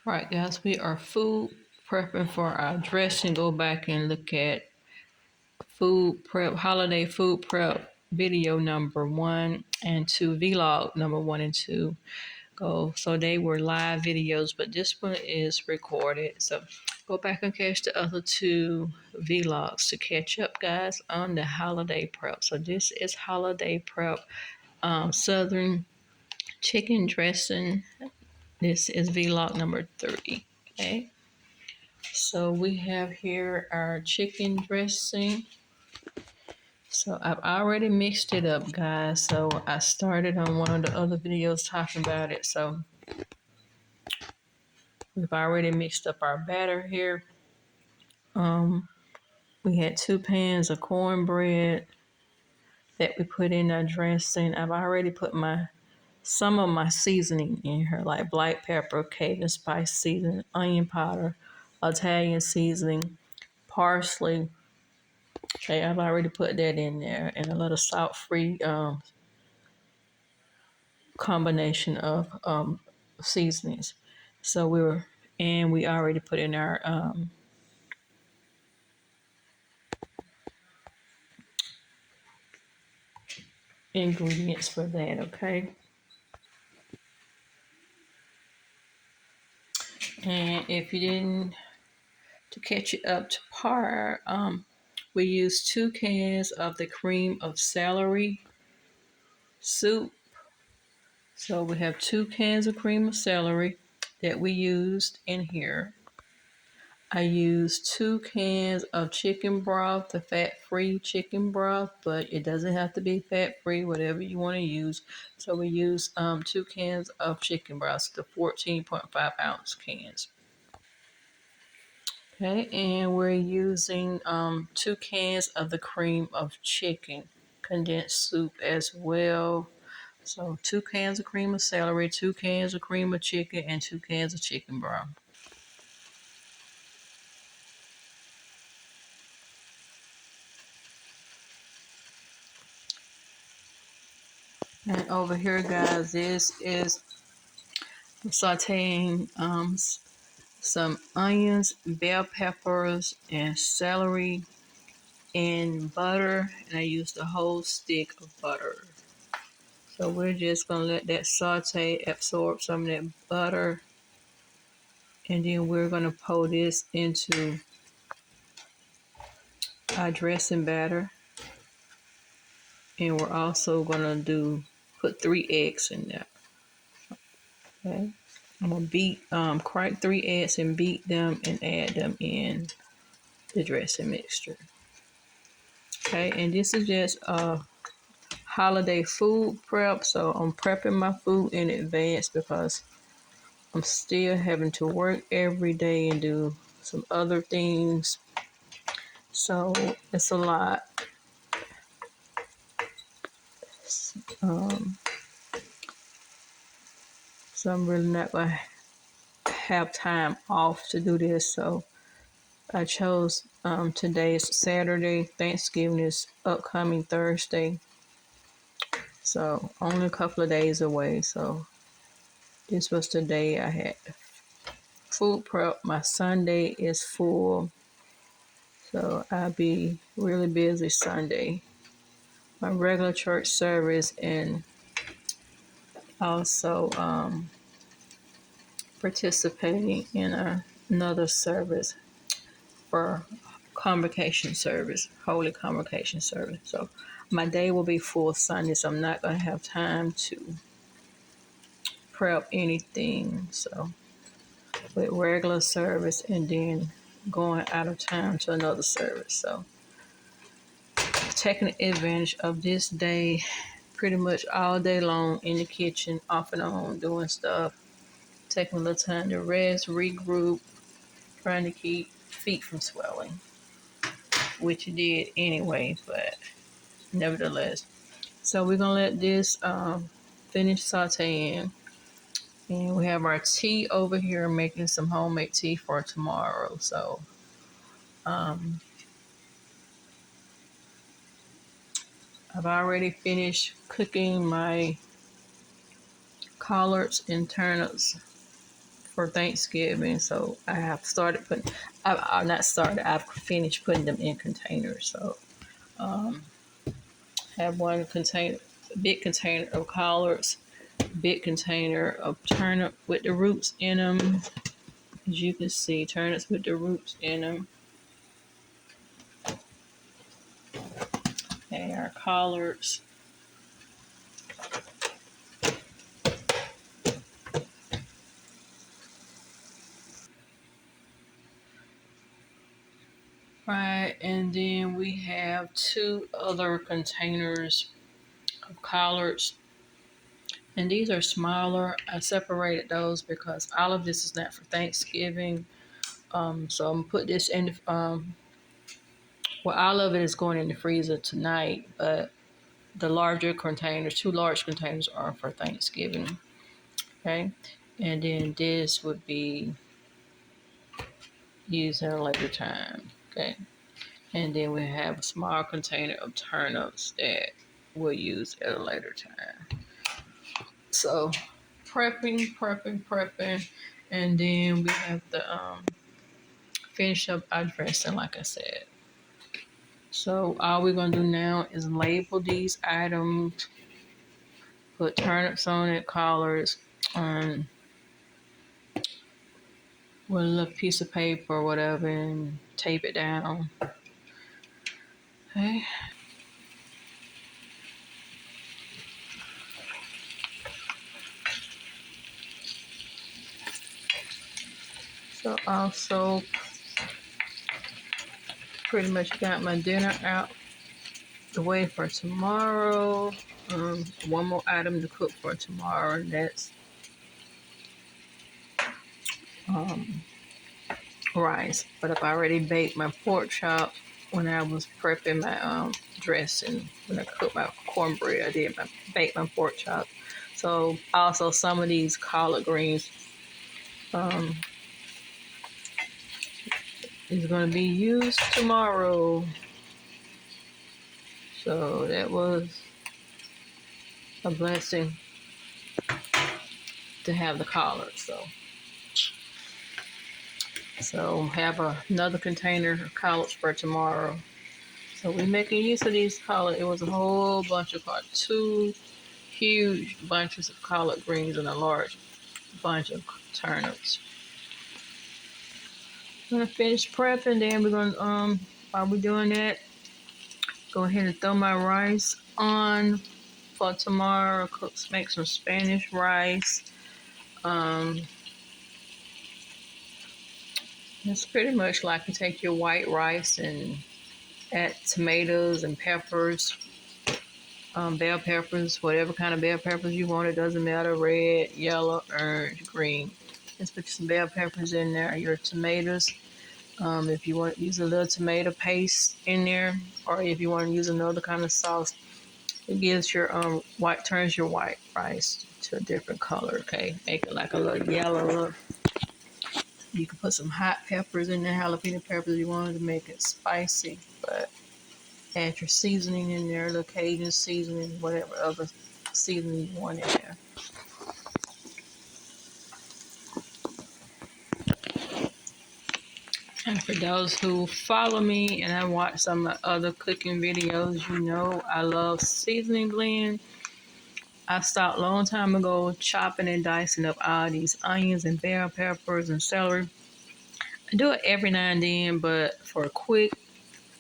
Right, guys, we are food prepping for our dressing. Go back and look at food prep, holiday food prep video number 1 and 2, vlog number 1 and 2. So they were live videos, but this one is recorded. So go back and catch the other 2 vlogs to catch up, guys, on the holiday prep. So this is holiday prep, Southern chicken dressing. This is vlog number 3. Okay. So we have here our chicken dressing. So I've already mixed it up, guys. So I started on one of the other videos talking about it. So we've already mixed up our batter here. We had 2 pans of cornbread that we put in our dressing. I've already put some of my seasoning in here, like black pepper, Cajun spice seasoning, onion powder, Italian seasoning, parsley. Okay, I've already put that in there, and a little salt-free combination of seasonings. So we already put in our ingredients for that. Okay, and if you didn't, to catch it up to par, we used 2 cans of the cream of celery soup. So we have 2 cans of cream of celery that we used in here. I used 2 cans of chicken broth, the fat-free chicken broth, but it doesn't have to be fat-free, whatever you want to use. So we used 2 cans of chicken broth, the 14.5-ounce cans. Okay, and we're using 2 cans of the cream of chicken condensed soup as well. So 2 cans of cream of celery, 2 cans of cream of chicken, and 2 cans of chicken broth. And over here, guys, this is sauteing some onions, bell peppers, and celery in butter. And I used a whole stick of butter. So we're just going to let that saute absorb some of that butter. And then we're going to pour this into our dressing batter. And we're also going to put 3 eggs in there. Okay. I'm going to crack 3 eggs and beat them and add them in the dressing mixture. Okay, and this is just a holiday food prep. So I'm prepping my food in advance because I'm still having to work every day and do some other things. So it's a lot. So I'm really not going to have time off to do this. So I chose today's Saturday. Thanksgiving is upcoming Thursday. So only a couple of days away. So this was the day I had food prep. My Sunday is full. So I'll be really busy Sunday. My regular church service and also participating in another service for convocation service, holy convocation service. So my day will be full Sunday, so I'm not going to have time to prep anything. So with regular service and then going out of town to another service. So taking advantage of this day pretty much all day long in the kitchen, off and on, doing stuff, taking a little time to rest, regroup, trying to keep feet from swelling, which it did anyway, but nevertheless. So we're going to let this finish sauteing. And we have our tea over here, making some homemade tea for tomorrow. So I've already finished cooking my collards and turnips for Thanksgiving. So I have started putting. I've not started. I've finished putting them in containers. So have one container, big container of collards, big container of turnip with the roots in them. As you can see, turnips with the roots in them. And our collards. Right, and then we have two other containers of collards. And these are smaller. I separated those because all of this is not for Thanksgiving. So I'm gonna put this in. Well, all of it is going in the freezer tonight, but the larger containers, two large containers, are for Thanksgiving. Okay, and then this would be used at a later time. Okay, and then we have a small container of turnips that we'll use at a later time. So prepping, and then we have to finish up our dressing, like I said. So all we're gonna do now is label these items, put turnips on it, collards, with a little piece of paper or whatever, and tape it down. Okay. So also pretty much got my dinner out the way for tomorrow. One more item to cook for tomorrow, and that's um, rice. But I've already baked my pork chop when I was prepping my dressing. When I cooked my cornbread, I did bake my pork chop. So also some of these collard greens um, is going to be used tomorrow. So that was a blessing to have the collard. So have another container of collards for tomorrow. So we're making use of these collards. It was a whole bunch of collards, two huge bunches of collard greens and a large bunch of turnips. I'm gonna finish prepping, then we're gonna while we're doing that, go ahead and throw my rice on for tomorrow. Make some Spanish rice. It's pretty much like you take your white rice and add tomatoes and peppers, bell peppers, whatever kind of bell peppers you want. It doesn't matter, red, yellow, orange, green. Just put some bell peppers in there. Your tomatoes. If you want to use a little tomato paste in there, or if you want to use another kind of sauce, it gives your turns your white rice to a different color. Okay, make it like a little yellow look. You can put some hot peppers in there, jalapeno peppers. You want to make it spicy, but add your seasoning in there, the Cajun seasoning, whatever other seasoning you want in there. And for those who follow me and I watch some of my other cooking videos, you know I love seasoning blend. I stopped a long time ago chopping and dicing up all these onions and bell peppers and celery. I do it every now and then, but for a quick,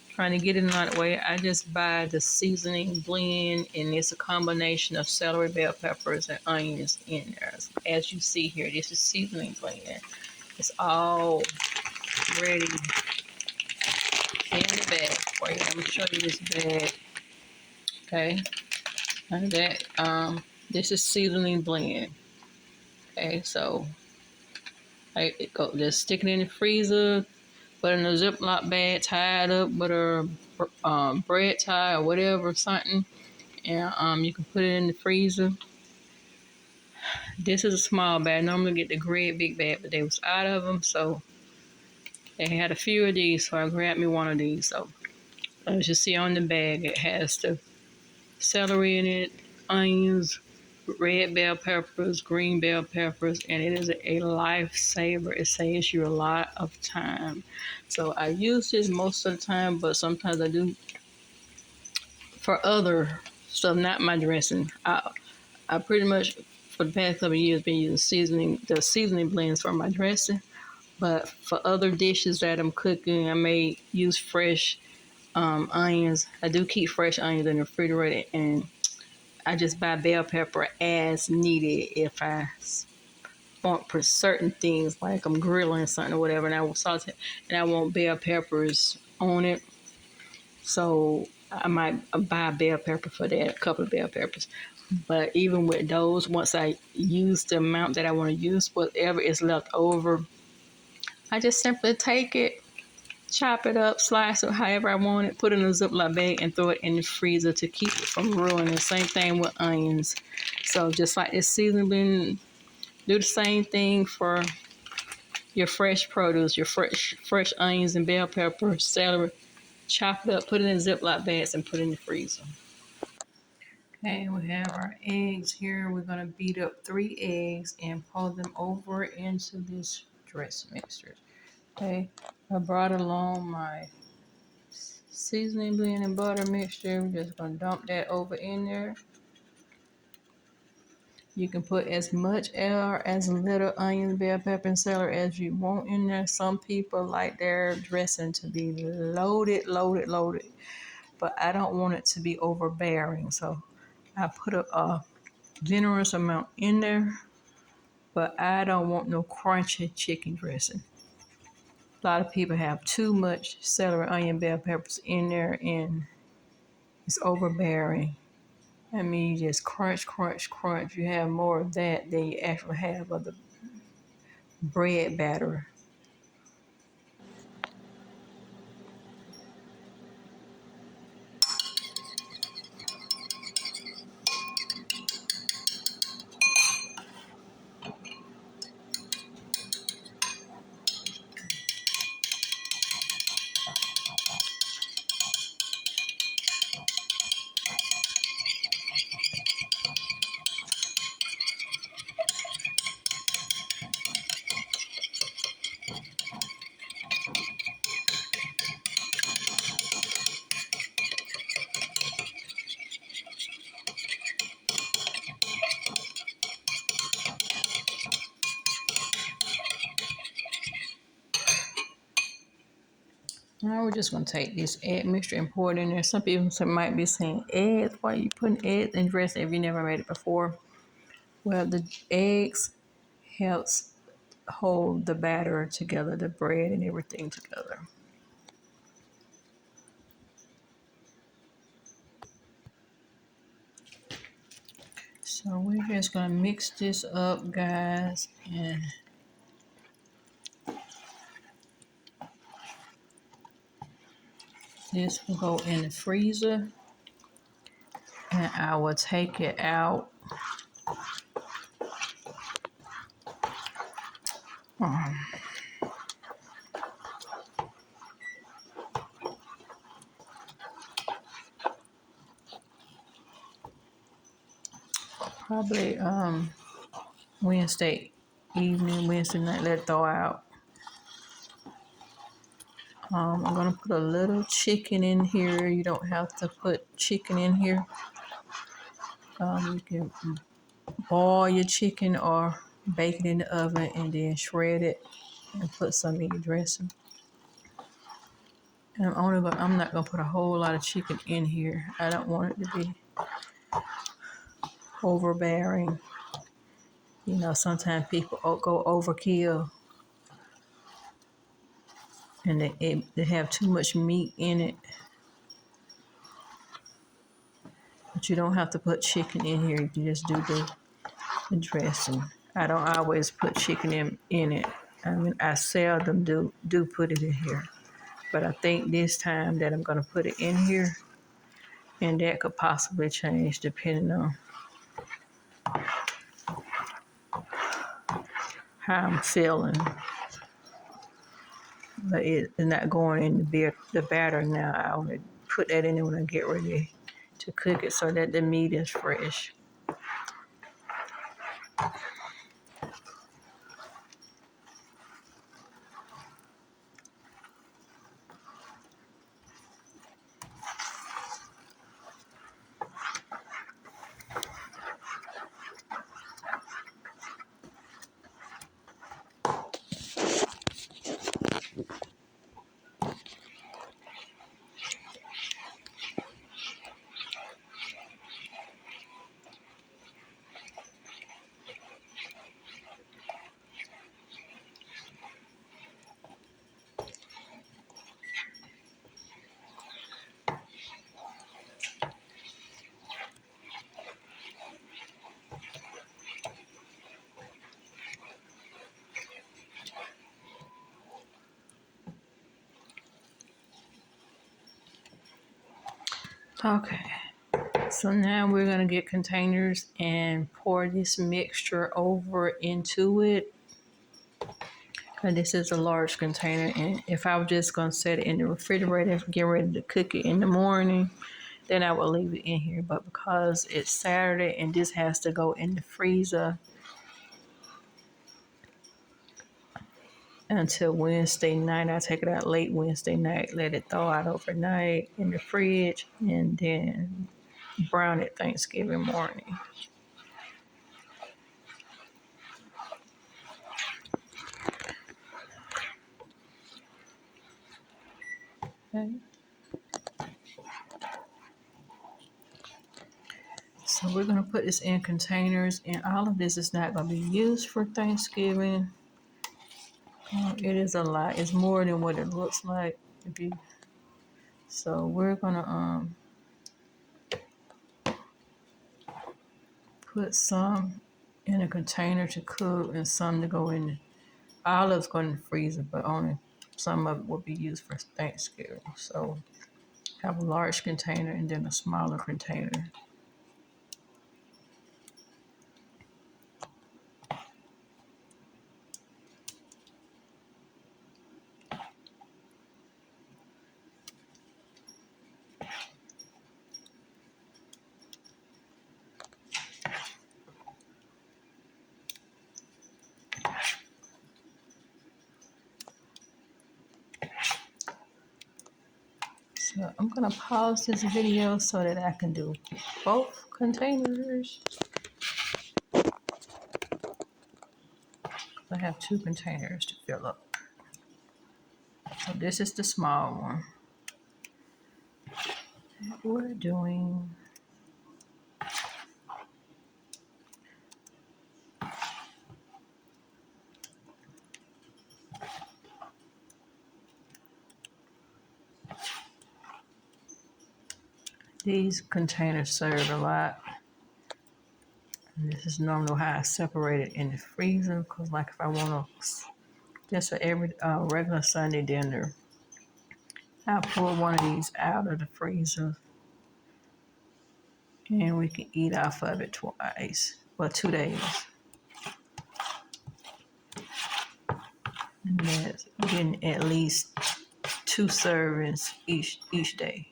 trying to get it out of the way, I just buy the seasoning blend, and it's a combination of celery, bell peppers, and onions in there. As you see here, this is seasoning blend. It's all ready in the bag for you. I'm gonna show you this bag. Okay, like that. This is seasoning blend. Okay, so just stick it in the freezer, put it in a Ziploc bag, tie it up with a bread tie or whatever, something, and you can put it in the freezer. This is a small bag. I normally get the red big bag, but they was out of them, so they had a few of these, so I grabbed me one of these. So as you see on the bag, it has the celery in it, onions, red bell peppers, green bell peppers, and it is a lifesaver. It saves you a lot of time. So I use this most of the time, but sometimes I do for other stuff, not my dressing. I pretty much for the past couple of years been using the seasoning blends for my dressing. But for other dishes that I'm cooking, I may use fresh onions. I do keep fresh onions in the refrigerator, and I just buy bell pepper as needed if I want for certain things, like I'm grilling something or whatever, and I will saute it, and I want bell peppers on it. So I might buy a bell pepper for that, a couple of bell peppers. But even with those, once I use the amount that I want to use, whatever is left over, I just simply take it, chop it up, slice it however I want it, put it in a Ziploc bag, and throw it in the freezer to keep it from ruining. Same thing with onions. So just like this seasoning, do the same thing for your fresh produce, your fresh onions and bell pepper, celery. Chop it up, put it in Ziploc bags, and put it in the freezer. Okay, we have our eggs here. We're going to beat up 3 eggs and pour them over into this dress mixture. Okay, I brought along my seasoning blend and butter mixture. We're just going to dump that over in there. You can put as much or as little onion, bell pepper, and celery as you want in there. Some people like their dressing to be loaded, loaded, loaded. But I don't want it to be overbearing. So I put a generous amount in there. But I don't want no crunchy chicken dressing. A lot of people have too much celery, onion, bell peppers in there, and it's overbearing. I mean, you just crunch, crunch, crunch. You have more of that than you actually have of the bread batter. Now we're just going to take this egg mixture and pour it in there. Some people might be saying, eggs? Why are you putting eggs in dressing if you never made it before? Well, the eggs helps hold the batter together, the bread and everything together. So we're just going to mix this up, guys, and this will go in the freezer, and I will take it out probably Wednesday evening, Wednesday night, let it thaw out. I'm going to put a little chicken in here. You don't have to put chicken in here. You can boil your chicken or bake it in the oven and then shred it and put some in your dressing. And I'm not gonna put a whole lot of chicken in here. I don't want it to be overbearing. You know, sometimes people go overkill and they have too much meat in it. But you don't have to put chicken in here. You just do the dressing. I don't always put chicken in it. I mean, I seldom do put it in here. But I think this time that I'm going to put it in here, and that could possibly change depending on how I'm feeling. But it's not going in the batter now. I only put that in there when I get ready to cook it so that the meat is fresh. Okay. So now we're going to get containers and pour this mixture over into it. And this is a large container. And if I was just going to set it in the refrigerator and get ready to cook it in the morning, then I would leave it in here. But because it's Saturday and this has to go in the freezer until Wednesday night, I take it out late Wednesday night, let it thaw out overnight in the fridge, and then brown it Thanksgiving morning. Okay. So we're going to put this in containers, and all of this is not going to be used for Thanksgiving. It is a lot. It's more than what it looks like. So we're going to put some in a container to cook and some to go in. All of it's going in the freezer, but only some of it will be used for Thanksgiving. So have a large container and then a smaller container. So I'm going to pause this video so that I can do both containers. I have 2 containers to fill up. So this is the small one. We're doing these containers serve a lot. And this is normally how I separate it in the freezer, because like if I want to just for every regular Sunday dinner, I'll pull one of these out of the freezer and we can eat off of it twice, well, 2 days. And that's getting at least 2 servings each day.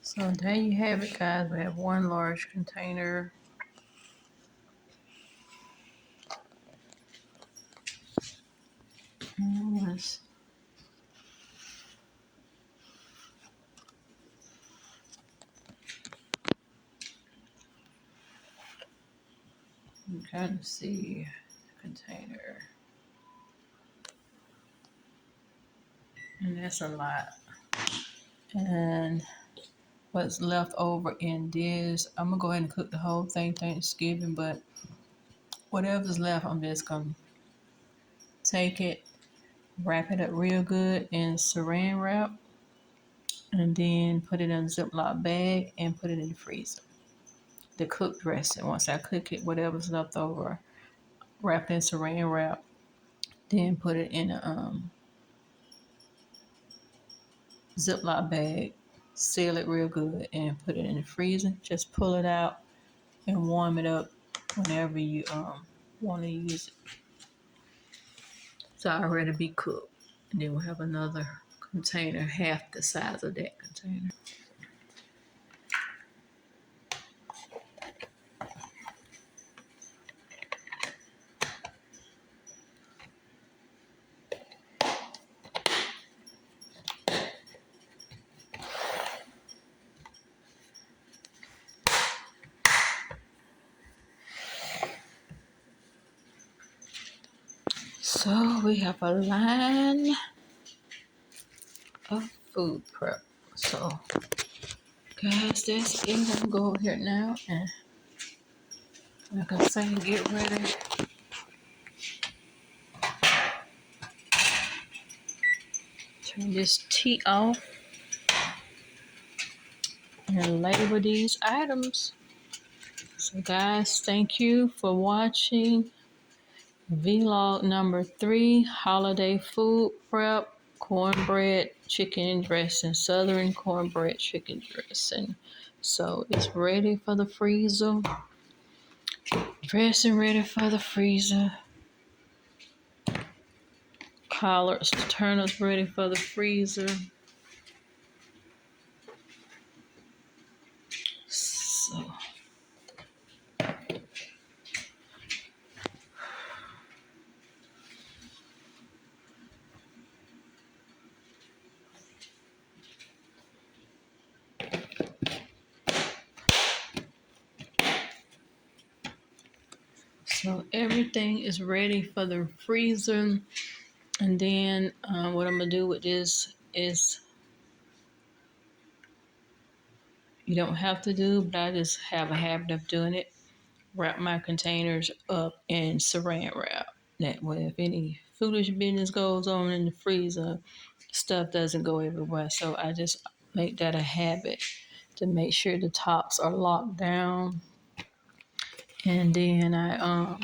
So there you have it, guys. We have 1 large container. Yes. I'm trying to see the container. And that's a lot. And what's left over in this, I'm going to go ahead and cook the whole thing Thanksgiving, but whatever's left, I'm just going to take it, wrap it up real good in saran wrap, and then put it in a Ziploc bag and put it in the freezer. The cooked dressing, once I cook it, whatever's left over, wrap it in saran wrap, then put it in a Ziploc bag, seal it real good, and put it in the freezer. Just pull it out and warm it up whenever you want to use it. It's already be cooked. And then we'll have another container half the size of that container. So we have a line of food prep. So guys, that's it. I'm gonna go over here now and like I say, get ready. Turn this tea off and label these items. So guys, thank you for watching vlog number 3, holiday food prep, cornbread chicken dressing, southern cornbread chicken dressing. So it's ready for the freezer. Dressing ready for the freezer. Collards, turnips ready for the freezer. So everything is ready for the freezer. And then what I'm going to do with this is, you don't have to do, but I just have a habit of doing it. Wrap my containers up in saran wrap. That way, if any foolish business goes on in the freezer, stuff doesn't go everywhere. So I just make that a habit to make sure the tops are locked down. And then I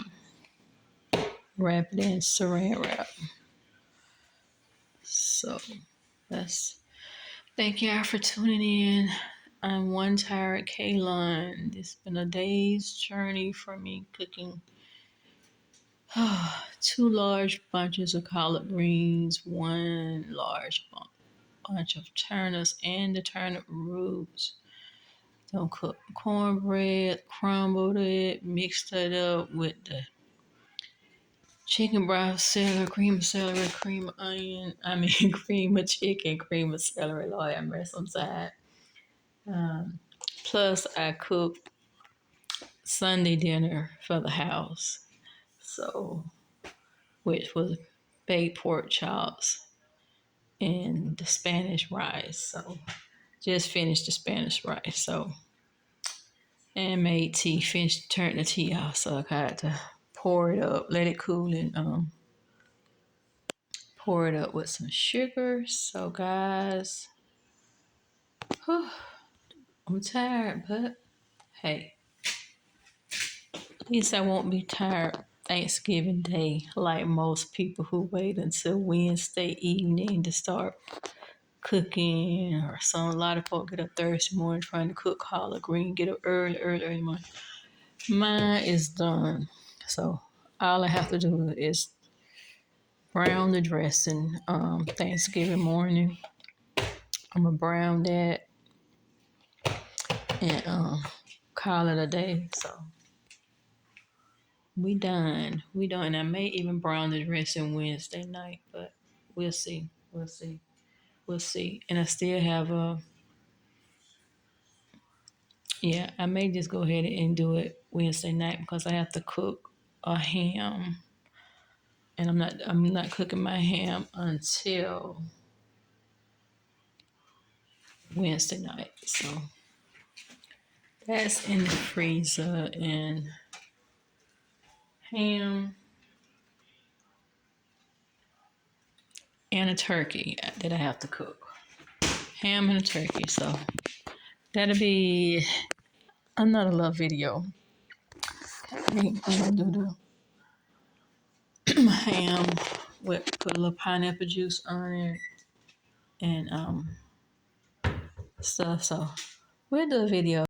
wrap it in saran wrap. So thank y'all for tuning in. I'm one tired KLun. It's been a day's journey for me cooking 2 large bunches of collard greens, 1 large bunch of turnips, and the turnip roots. Don't cook cornbread, crumbled it, mixed it up with the chicken broth, celery, cream of celery, cream of onion. Cream of chicken, cream of celery. Lord have mercy, I'm sad. Plus, I cooked Sunday dinner for the house, so which was baked pork chops and the Spanish rice. So just finished the Spanish rice. So and made tea. Finished, turned the tea off. So I had to pour it up, let it cool, and pour it up with some sugar. So guys, I'm tired, but hey, at least I won't be tired Thanksgiving Day like most people who wait until Wednesday evening to start cooking, or some, a lot of folk get up Thursday morning trying to cook collard green, get up early morning. Mine is done. So all I have to do is brown the dressing Thanksgiving morning. I'm gonna brown that and call it a day. So we done. And I may even brown the dressing Wednesday night, but we'll see. And I still have I may just go ahead and do it Wednesday night because I have to cook a ham. And I'm not cooking my ham until Wednesday night. So that's in the freezer, and ham and a turkey that I have to cook. Ham and a turkey. So that'll be another little video. I'm gonna do the ham put a little pineapple juice on it and stuff. So we'll do a video